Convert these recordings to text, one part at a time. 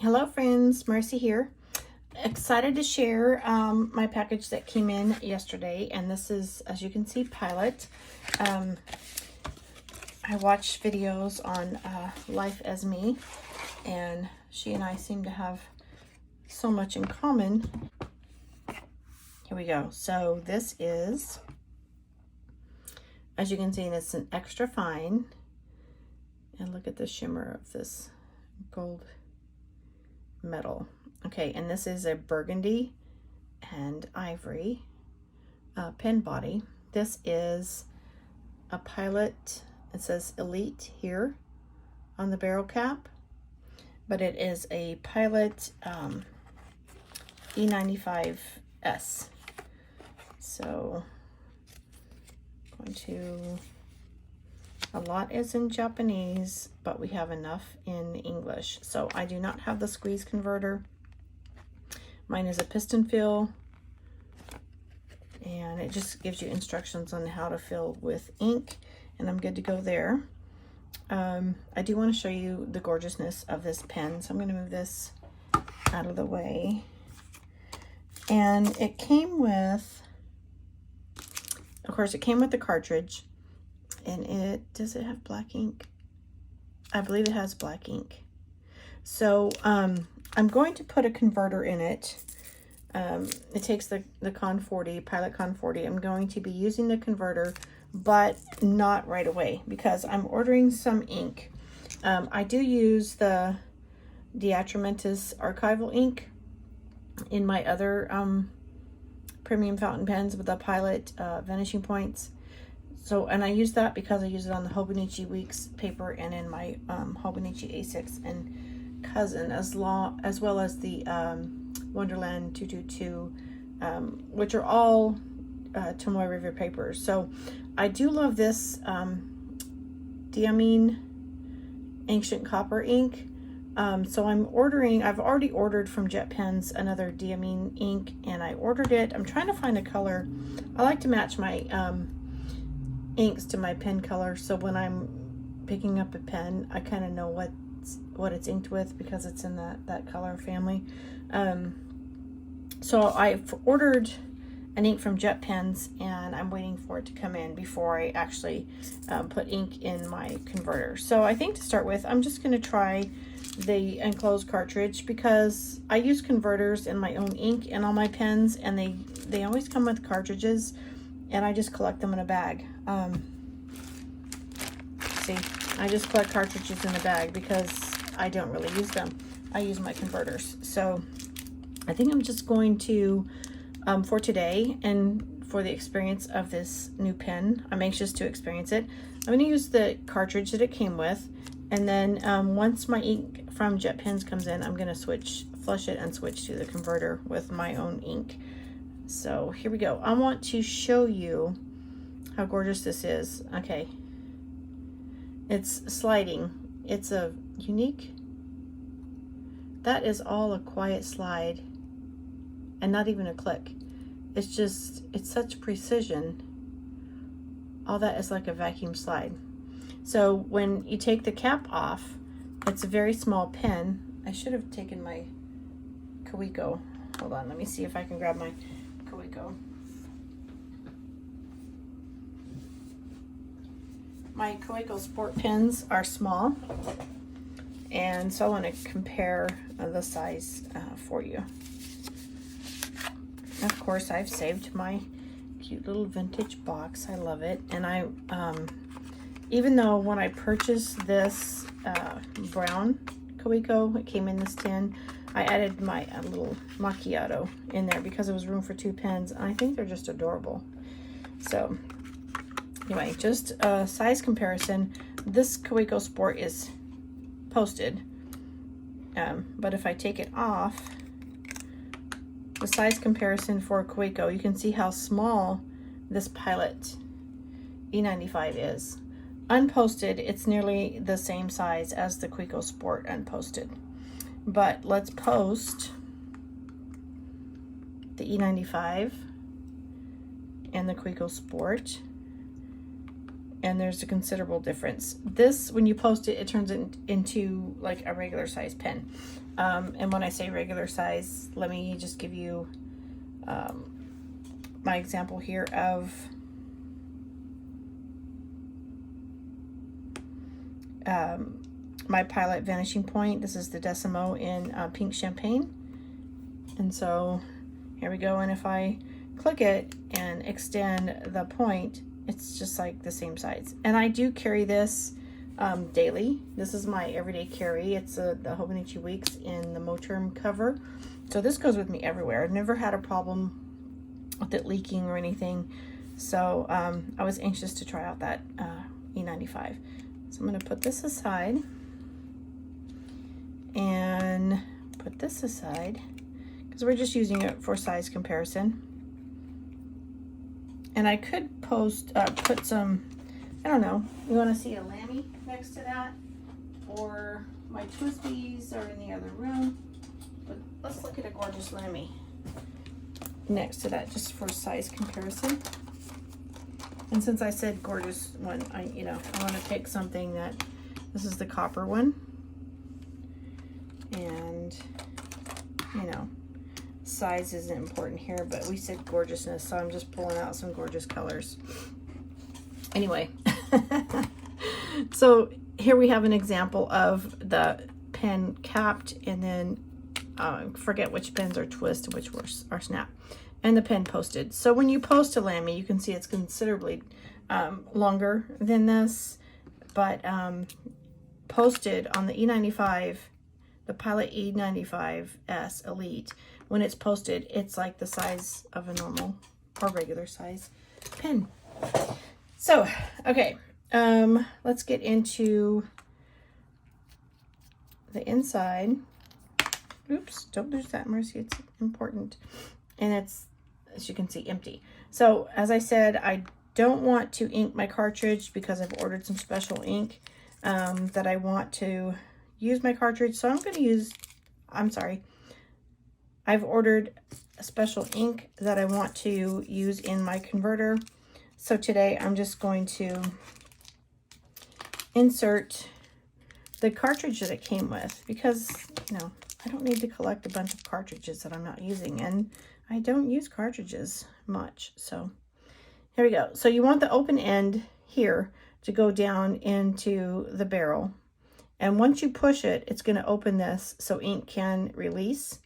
Hello friends, Marcy here. Excited to share my package that came in yesterday, and this is, as you can see, Pilot. I watch videos on Life as Me, and she and I seem to have so much in common. Here we go. So this is, as you can see, it's an extra fine, and look at the shimmer of this gold metal. Okay, and this is a burgundy and ivory pen body. This is a Pilot. It says Elite here on the barrel cap, but it is a Pilot E95S. So a lot is in Japanese, but we have enough in English. So I do not have the squeeze converter. Mine is a piston fill, and it just gives you instructions on how to fill with ink, and I'm good to go there. I do want to show you the gorgeousness of this pen, so I'm going to move this out of the way. And it came with, of course, it came with the cartridge. And does it have black ink? I believe it has black ink. So I'm going to put a converter in it. It takes the Con 40, Pilot Con 40. I'm going to be using the converter, but not right away because I'm ordering some ink. I do use the Diatramentis archival ink in my other premium fountain pens with the Pilot Vanishing Points. So, and I use that because I use it on the Hobonichi Weeks paper and in my Hobonichi A6 and Cousin, as well as the Wonderland 222, which are all Tomoe River papers. So I do love this Diamine Ancient Copper ink. So I've already ordered from Jet Pens another Diamine ink, and I ordered it. I'm trying to find a color. I like to match my inks to my pen color, so when I'm picking up a pen, I kind of know what it's inked with because it's in that color family. So I've ordered an ink from Jet Pens, and I'm waiting for it to come in before I actually put ink in my converter. So I think to start with, I'm just going to try the enclosed cartridge because I use converters in my own ink and all my pens, and they always come with cartridges, and I just collect them in a bag. See, I just collect cartridges in a bag because I don't really use them. I use my converters. So I think I'm just going to, for today and for the experience of this new pen, I'm anxious to experience it. I'm going to use the cartridge that it came with, and then once my ink from Jet Pens comes in, I'm going to flush it and switch to the converter with my own ink. So here we go. I want to show you how gorgeous this is. Okay, it's sliding. It's a unique, that is all a quiet slide and not even a click. It's such precision. All that is like a vacuum slide. So when you take the cap off, it's a very small pen. I should have taken my Kaweco. Hold on, let me see if I can grab my Kaweco. My Kaweco Sport pens are small, and so I want to compare the size for you. Of course, I've saved my cute little vintage box. I love it, and I even though when I purchased this brown Kaweco, it came in this tin, I added my little macchiato in there because there was room for two pens, and I think they're just adorable. So anyway, just a size comparison. This Kaweco Sport is posted, but if I take it off, the size comparison for Kaweco, you can see how small this Pilot E95 is. Unposted, it's nearly the same size as the Kaweco Sport unposted. But let's post the E95 and the Kaweco Sport, and there's a considerable difference. This, when you post it, it turns it into like a regular size pen. And when I say regular size, let me just give you my example here of my Pilot Vanishing Point. This is the Decimo in pink champagne. And so here we go. And if I click it and extend the point, it's just like the same size. And I do carry this daily. This is my everyday carry. It's the Hobonichi Weeks in the Moterm cover. So this goes with me everywhere. I've never had a problem with it leaking or anything. So I was anxious to try out that E95. So I'm going to put this aside and put this aside because we're just using it for size comparison. And I could put some, I don't know, you want to see a lammy next to that, or my Twispies are in the other room, but let's look at a gorgeous lammy next to that just for size comparison. And since I said gorgeous one, I want to pick something that, this is the copper one, and size isn't important here, but we said gorgeousness, so I'm just pulling out some gorgeous colors. Anyway, so here we have an example of the pen capped, and then forget which pens are twist, which are snap, and the pen posted. So when you post a lammy, you can see it's considerably longer than this, but posted on the E95, the Pilot E95S Elite, when it's posted, it's like the size of a normal or regular size pen. So, okay, let's get into the inside. Oops, don't lose that, Mercy, it's important. And it's, as you can see, empty. So, as I said, I don't want to ink my cartridge because I've ordered some special ink that I want to use my cartridge. So I'm going to use, I've ordered a special ink that I want to use in my converter. So today I'm just going to insert the cartridge that it came with, because, I don't need to collect a bunch of cartridges that I'm not using, and I don't use cartridges much. So here we go. So you want the open end here to go down into the barrel. And once you push it, it's going to open this so ink can release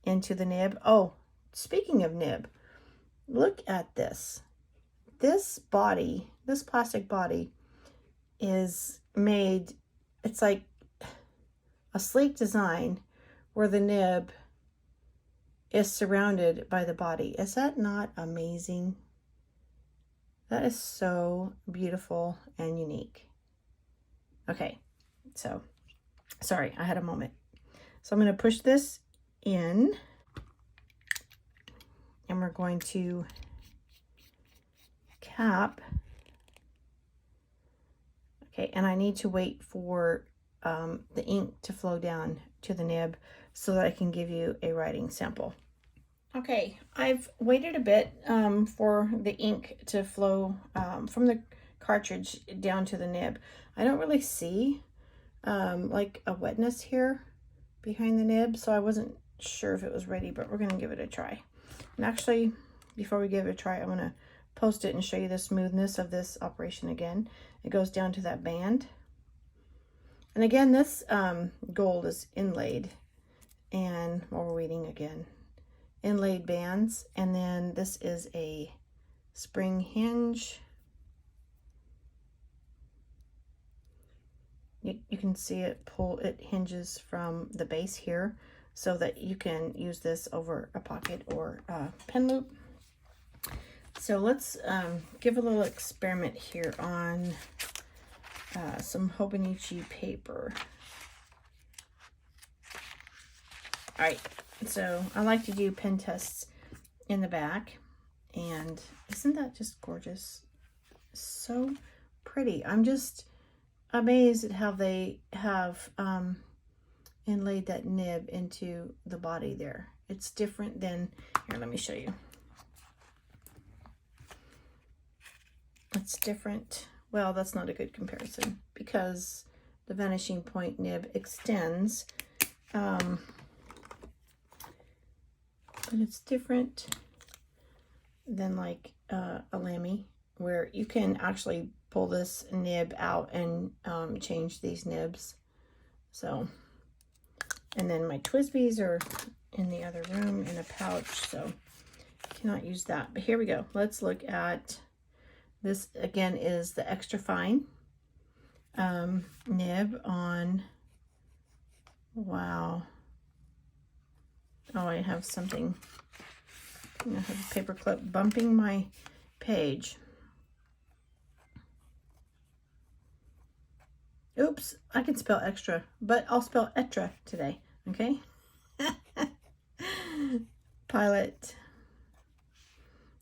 into the nib. Oh, speaking of nib, look at this. This body, this plastic body is made, it's like a sleek design where the nib is surrounded by the body. Is that not amazing? That is so beautiful and unique. Okay, so, sorry, I had a moment. So I'm going to push this in, and we're going to cap. Okay, and I need to wait for the ink to flow down to the nib so that I can give you a writing sample. Okay, I've waited a bit for the ink to flow from the cartridge down to the nib. I don't really see like a wetness here behind the nib, so I wasn't sure if it was ready, but we're going to give it a try. And actually, before we give it a try, I'm going to post it and show you the smoothness of this operation again. It goes down to that band. And again, this gold is inlaid, and while we're waiting again, inlaid bands, and then this is a spring hinge. You can see it hinges from the base here so that you can use this over a pocket or a pen loop. So let's give a little experiment here on some Hobonichi paper. All right, so I like to do pen tests in the back, and isn't that just gorgeous? So pretty. I'm just amazed at how they have inlaid that nib into the body there. It's different than, here, let me show you. It's different well, that's not a good comparison because the Vanishing Point nib extends, but it's different than like a Lamy, where you can actually pull this nib out and change these nibs. So, and then my Twisbees are in the other room in a pouch, so cannot use that. But here we go. Let's look at this. Again is the extra fine nib on, wow. Oh, I have something. I have a paper clip bumping my page. Oops, I can spell extra, but I'll spell etra today, okay? Pilot.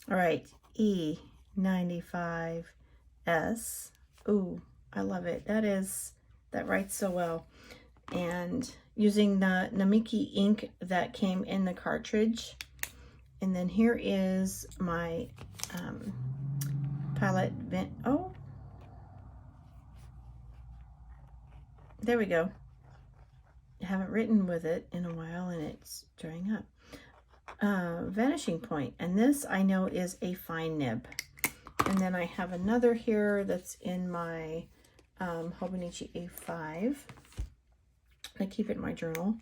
All right, E95S. Ooh, I love it. That writes so well. And using the Namiki ink that came in the cartridge. And then here is my Pilot oh, there we go. I haven't written with it in a while and it's drying up. Vanishing Point, and this I know is a fine nib. And then I have another here that's in my Hobonichi A5. I keep it in my journal.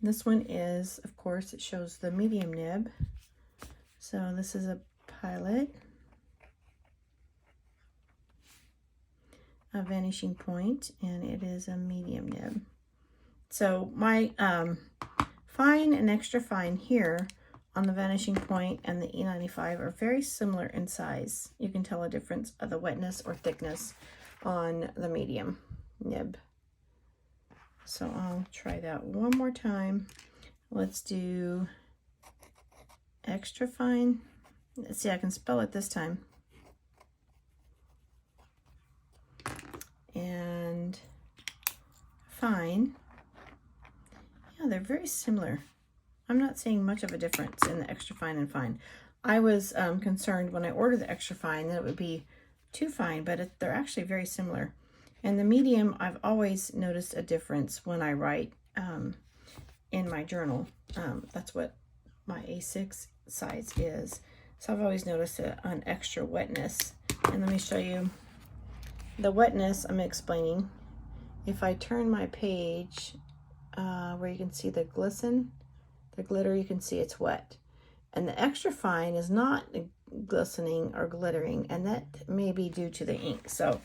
This one is, of course, it shows the medium nib. So this is a Pilot, a Vanishing Point, and it is a medium nib. So my fine and extra fine here on the Vanishing Point and the E95 are very similar in size. You can tell a difference of the wetness or thickness on the medium nib. So I'll try that one more time. Let's do extra fine. Let's see, I can spell it this time. And fine. Yeah, they're very similar. I'm not seeing much of a difference in the extra fine and fine. I was concerned when I ordered the extra fine that it would be too fine, but they're actually very similar. And the medium, I've always noticed a difference when I write in my journal. That's what my A6 size is. So I've always noticed an extra wetness. And let me show you the wetness I'm explaining. If I turn my page where you can see the glisten, the glitter, you can see it's wet. And the extra fine is not glistening or glittering, and that may be due to the ink. So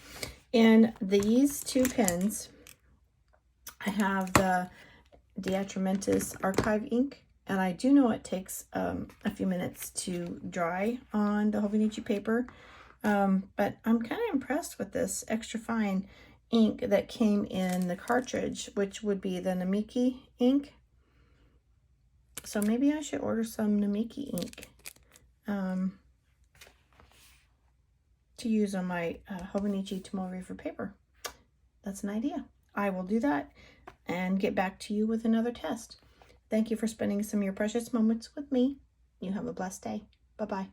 in these two pens, I have the Diatramentis Archive ink, and I do know it takes a few minutes to dry on the Hobonichi paper, but I'm kind of impressed with this extra fine ink that came in the cartridge, which would be the Namiki ink. So maybe I should order some Namiki ink to use on my Hobonichi Tomoe Reefer paper. That's an idea. I will do that and get back to you with another test. Thank you for spending some of your precious moments with me. You have a blessed day. Bye-bye.